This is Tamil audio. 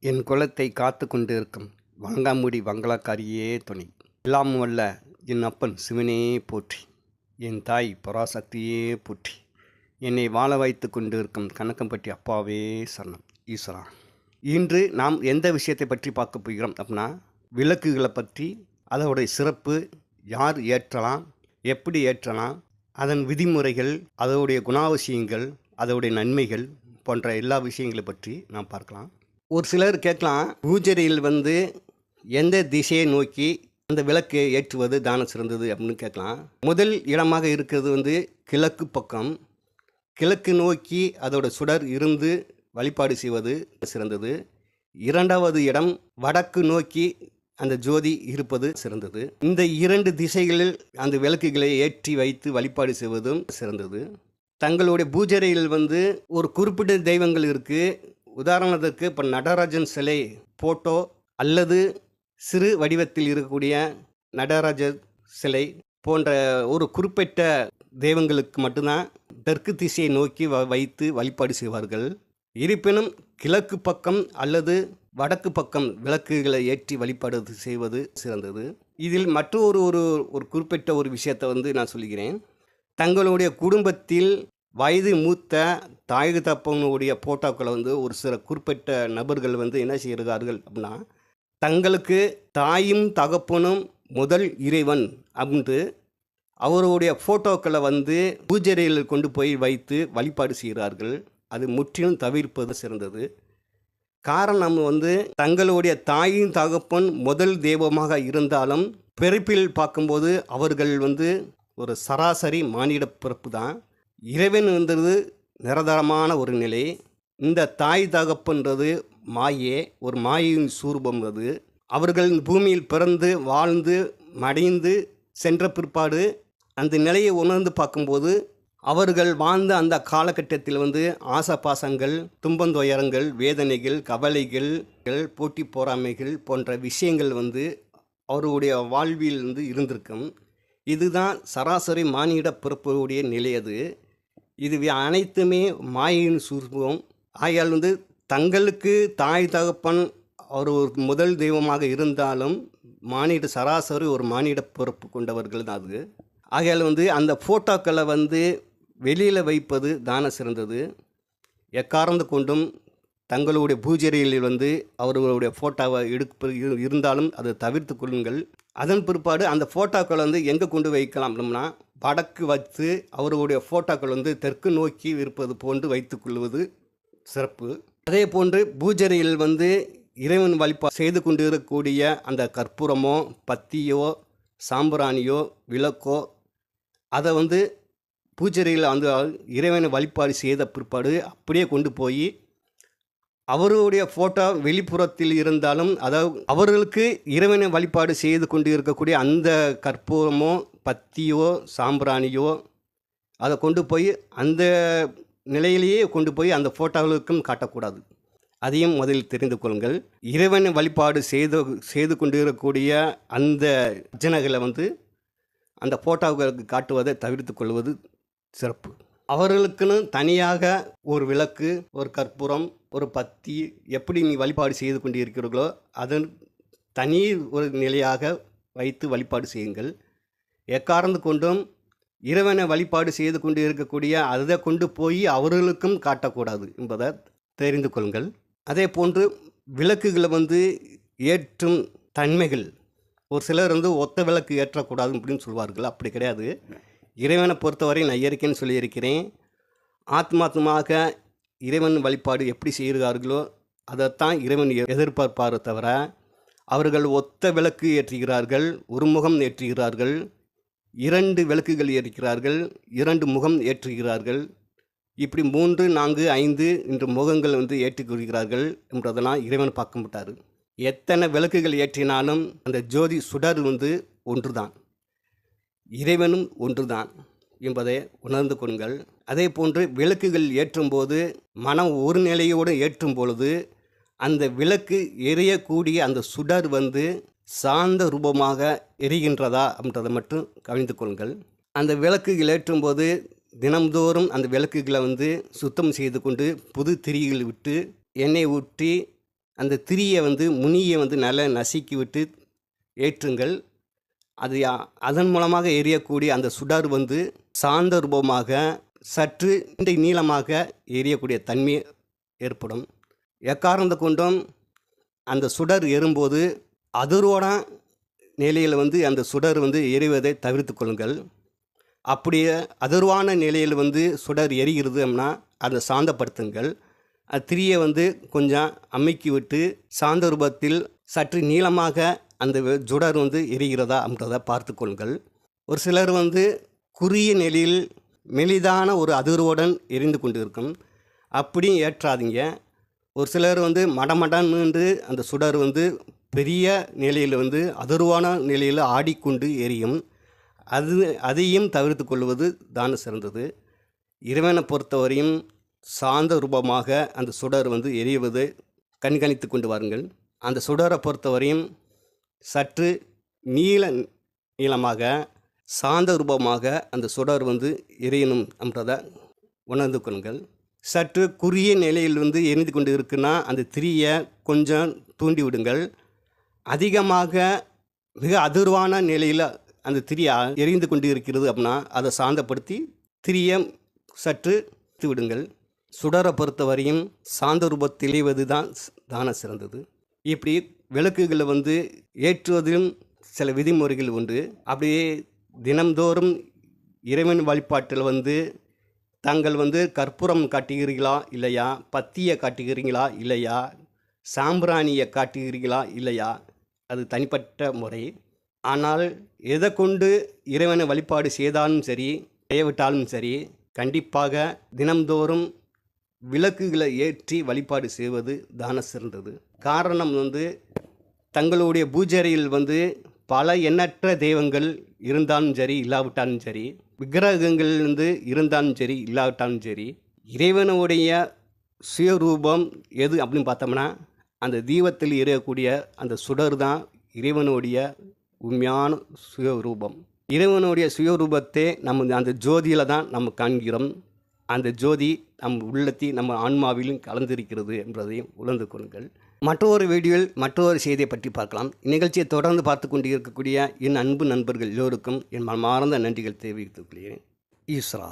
என் குலத்தை காத்து கொண்டிருக்கும் வணங்காமுடி வங்களாக்காரியே துணை. எல்லாம் வல்ல என் அப்பன் சிவனே போற்றி, என் தாய் பராசக்தியே போற்றி, என்னை வாழ வைத்து கொண்டிருக்கும் கணக்கம்பட்டி அப்பாவே சரணம் ஈஸ்வரா. இன்று நாம் எந்த விஷயத்தை பற்றி பார்க்க போகிறோம் அப்படின்னா, விளக்குகளை பற்றி, அதோடைய சிறப்பு, யார் ஏற்றலாம், எப்படி ஏற்றலாம், அதன் விதிமுறைகள், அதோடைய குணாவசியங்கள், அதோடைய நன்மைகள் போன்ற எல்லா விஷயங்களை பற்றி நாம் பார்க்கலாம். ஒரு சிலர் கேட்கலாம், பூஜையில் எந்த திசையை நோக்கி அந்த விளக்கை ஏற்றுவது தானம் சிறந்தது அப்படின்னு கேட்கலாம். முதல் இடமாக இருக்கிறது கிழக்கு பக்கம். கிழக்கு நோக்கி அதோட சுடர் இருந்து வழிபாடு செய்வது சிறந்தது. இரண்டாவது இடம் வடக்கு நோக்கி அந்த ஜோதி இருப்பது சிறந்தது. இந்த இரண்டு திசைகளில் அந்த விளக்குகளை ஏற்றி வைத்து வழிபாடு செய்வதும் சிறந்தது. தங்களுடைய பூஜையில் ஒரு குறிப்பிட்ட தெய்வங்கள் இருக்குது. உதாரணத்துக்கு இப்போ நடராஜன் சிலை ஃபோட்டோ அல்லது சிறு வடிவத்தில் இருக்கக்கூடிய நடராஜர் சிலை போன்ற ஒரு குறிப்பிட்ட தெய்வங்களுக்கு மட்டும்தான் தெற்கு திசையை நோக்கி வைத்து வழிபாடு செய்வார்கள். இருப்பினும் கிழக்கு பக்கம் அல்லது வடக்கு பக்கம் விளக்குகளை ஏற்றி வழிபாடு செய்வது சிறந்தது. இதில் மற்றொரு ஒரு குறிப்பிட்ட ஒரு விஷயத்தை நான் சொல்கிறேன். தங்களுடைய குடும்பத்தில் வயது மூத்த தாய் தப்பனுடைய போட்டோக்களை ஒரு சில குறிப்பிட்ட நபர்கள் என்ன செய்கிறார்கள் அப்படின்னா, தங்களுக்கு தாயும் தகப்பனும் முதல் இறைவன் அப்படின்ட்டு அவருடைய ஃபோட்டோக்களை பூஜையில் கொண்டு போய் வைத்து வழிபாடு செய்கிறார்கள். அது முற்றிலும் தவிர்ப்பது சிறந்தது. காரணம் தங்களுடைய தாயின் தகப்பன் முதல் தெய்வமாக இருந்தாலும் பிறப்பில் பார்க்கும்போது அவர்கள் ஒரு சராசரி மானிட பிறப்பு தான். இறைவன் நிரந்தரமான ஒரு நிலை. இந்த தாய் தகப்பன்றது மாயே, ஒரு மாயின் சூரூபம். அது அவர்கள் பூமியில் பிறந்து வாழ்ந்து மடிந்து சென்ற பிற்பாடு அந்த நிலையை உணர்ந்து பார்க்கும்போது அவர்கள் வாழ்ந்த அந்த காலகட்டத்தில் ஆசபாசங்கள், துன்பந்துயரங்கள், வேதனைகள், கவலைகள், போட்டி போராமைகள் போன்ற விஷயங்கள் அவருடைய வாழ்வில் இருந்திருக்கும். இதுதான் சராசரி மானிட பிறப்புடைய நிலை. இது அனைத்துமே மாயின் சூர்வம். ஆகையால் தங்களுக்கு தாய் தகப்பன் ஒரு முதல் தெய்வமாக இருந்தாலும் மானிட சராசரி ஒரு மானிட பிறப்பு கொண்டவர்கள் தான் அது. ஆகையால் அந்த ஃபோட்டோக்களை வெளியில் வைப்பது தான சிறந்தது. எக்காரணத்து கொண்டும் தங்களுடைய பூஜையில் அவர்களுடைய ஃபோட்டோவை இருந்தாலும் அதை தவிர்த்து கொள்ளுங்கள். அதன் பிற்பாடு அந்த ஃபோட்டோக்கள் எங்கே கொண்டு வைக்கலாம் அப்படின்னா, வடக்கு வச்சு அவர்களுடைய ஃபோட்டோக்கள் தெற்கு நோக்கி இருப்பது போன்று வைத்துக்கொள்வது சிறப்பு. அதே போன்று பூஜையில் இறைவன் வழிபாடு செய்து கொண்டு இருக்கக்கூடிய அந்த கற்பூரமோ பத்தியோ சாம்பிராணியோ விளக்கோ அதை பூஜையில் இறைவனை வழிபாடு செய்த பிற்பாடு அப்படியே கொண்டு போய் அவருடைய ஃபோட்டோ வெளிப்புறத்தில் இருந்தாலும், அதாவது அவர்களுக்கு இறைவனை வழிபாடு செய்து கொண்டு இருக்கக்கூடிய அந்த கற்பூரமோ பத்தியோ சாம்பிராணியோ அதை கொண்டு போய் அந்த நிலையிலேயே கொண்டு போய் அந்த ஃபோட்டோகளுக்கும் காட்டக்கூடாது. அதையும் முதலில் தெரிந்து கொள்ளுங்கள். இறைவனை வழிபாடு செய்து கொண்டு இருக்கக்கூடிய அந்த அர்ச்சனைகளை அந்த ஃபோட்டோவுக்கு காட்டுவதை தவிர்த்து கொள்வது சிறப்பு. அவர்களுக்குன்னு தனியாக ஒரு விளக்கு, ஒரு கற்பூரம், ஒரு பத்தி எப்படி நீ வழிபாடு செய்து கொண்டு இருக்கிறீர்களோ அதன் தனி ஒரு நிலையாக வைத்து வழிபாடு செய்யுங்கள். எக்காரணத்து கொண்டும் இறைவனை வழிபாடு செய்து கொண்டு இருக்கக்கூடிய அதை கொண்டு போய் அவர்களுக்கும் காட்டக்கூடாது என்பதை தெரிந்து கொள்ளுங்கள். அதே போன்று விளக்குகளை ஏற்றும் தன்மைகள், ஒரு சிலர் ஒத்த விளக்கு ஏற்றக்கூடாது அப்படின்னு சொல்வார்கள். அப்படி கிடையாது. இறைவனை பொறுத்தவரை நான் இயற்கைன்னு சொல்லியிருக்கிறேன். ஆத்மாத்மாக இறைவன் வழிபாடு எப்படி செய்கிறார்களோ அதைத்தான் இறைவன் எதிர்பார்ப்பார் தவிர, அவர்கள் ஒத்த விளக்கு ஏற்றுகிறார்கள், ஒரு முகம் ஏற்றுகிறார்கள், 2 விளக்குகள் ஏற்றுகிறார்கள், 2 முகம் ஏற்றுகிறார்கள், இப்படி 3, 4, 5 என்ற முகங்கள் ஏற்றிக்கொள்கிறார்கள் என்றதெல்லாம் இறைவன் பார்க்க மாட்டார். எத்தனை விளக்குகள் ஏற்றினாலும் அந்த ஜோதி சுடர் ஒன்று தான், இறைவனும் ஒன்று தான் என்பதை உணர்ந்து கொள்ளுங்கள். அதே போன்று விளக்குகள் ஏற்றும்போது மனம் ஒரு நிலையோடு ஏற்றும் பொழுது அந்த விளக்கு எரியக்கூடிய அந்த சுடர் சாந்த ரூபமாக எரிகின்றதா அப்படின்றதை மட்டும் கவனித்து கொள்ளுங்கள். அந்த விளக்குகள் ஏற்றும்போது தினம்தோறும் அந்த விளக்குகளை சுத்தம் செய்து கொண்டு புது திரிகள் விட்டு எண்ணெய் ஊற்றி அந்த திரியை வந்து முனியை வந்து நல்லா நசுக்கி விட்டு ஏற்றுங்கள். அது அதன் மூலமாக எரியக்கூடிய அந்த சுடர் வந்து சாந்த ரூபமாக சற்று நீளமாக எரியக்கூடிய தன்மை ஏற்படும். எக்காரணத்தை கொண்டும் அந்த சுடர் ஏறும்போது அதிர்வோட நிலையில் வந்து அந்த சுடர் வந்து எரிவதை தவிர்த்து கொள்ளுங்கள். அப்படியே அதிர்வான நிலையில் வந்து சுடர் எரிகிறது அப்படின்னா அதை சாந்தப்படுத்துங்கள். திரியை வந்து கொஞ்சம் அமுக்கி விட்டு சாந்த ரூபத்தில் சற்று நீளமாக அந்த சுடர் வந்து எரிகிறதா அப்படின்றத பார்த்து கொள்ளுங்கள். ஒரு சிலர் வந்து குறுகிய நிலையில் மெலிதான ஒரு அதிர்வுடன் எரிந்து கொண்டு இருக்கும். அப்படியும் ஏற்றாதீங்க. ஒரு சிலர் வந்து மடமடன்னு அந்த சுடர் வந்து பெரிய நிலையில் வந்து அதிர்வான நிலையில் ஆடிக்கொண்டு எரியும். அதையும் தவிர்த்து கொள்வது தான் சிறந்தது. இறைவனை பொறுத்தவரையும் சாந்த ரூபமாக அந்த சுடர் வந்து எரிவது கண்காணித்து கொண்டு வாருங்கள். அந்த சுடரை பொறுத்தவரையும் சற்று நீளமாக சாந்த ரூபமாக அந்த சுடர் வந்து எரியணும் அப்படின்றத உணர்ந்து கொள்ளுங்கள். சற்று குறுகிய நிலையில் வந்து எரிந்து கொண்டு இருக்குன்னா அந்த திரியை கொஞ்சம் தூண்டி விடுங்கள். அதிகமாக மிக அதிர்வான நிலையில் அந்த திரியை எரிந்து கொண்டு இருக்கிறது அப்படின்னா அதை சாந்தப்படுத்தி திரியை சற்று விடுங்கள். சுடரை பொறுத்தவரையும் சாந்த ரூபத்தில் எரிவது தான சிறந்தது. இப்படி விளக்குகளை வந்து ஏற்றுவதிலும் சில விதிமுறைகள் உண்டு. அப்படியே தினம்தோறும் இறைவன் வழிபாட்டில் வந்து தாங்கள் வந்து கற்பூரம் காட்டுகிறீர்களா இல்லையா, பத்தியை காட்டுகிறீங்களா இல்லையா, சாம்பிராணியை காட்டுகிறீங்களா இல்லையா, அது தனிப்பட்ட முறை. ஆனால் எதை கொண்டு இறைவனை வழிபாடு செய்தாலும் சரி செய்யவிட்டாலும் சரி கண்டிப்பாக தினம்தோறும் விளக்குகளை ஏற்றி வழிபாடு செய்வது தான சிறந்தது. காரணம் வந்து தங்களுடைய பூஜையில் வந்து பல எண்ணற்ற தெய்வங்கள் இருந்தாலும் சரி இல்லாவிட்டாலும் சரி, விக்கிரகங்கள் வந்து இருந்தாலும் சரி இல்லாவிட்டாலும் சரி, இறைவனுடைய சுயரூபம் எது அப்படின்னு பார்த்தோம்னா அந்த தீபத்தில் எரியக்கூடிய அந்த சுடர் தான் இறைவனுடைய உண்மையான சுயரூபம். இறைவனுடைய சுயரூபத்தை நம்ம அந்த ஜோதியில் தான் நம்ம காண்கிறோம். அந்த ஜோதி நம் உள்ளத்தில் நம்ம ஆன்மாவிலும் கலந்திருக்கிறது என்பதையும் உணர்ந்து கொள்ளுங்கள். மற்றொரு வீடியோவில் மற்றொரு செய்தியை பற்றி பார்க்கலாம். இந்நிகழ்ச்சியை தொடர்ந்து பார்த்து கொண்டு இருக்கக்கூடிய என் அன்பு நண்பர்கள் எல்லோருக்கும் என் மனமார்ந்த நன்றிகள் தெரிவித்துக் கொள்கிறேன். ஈஸ்வரா.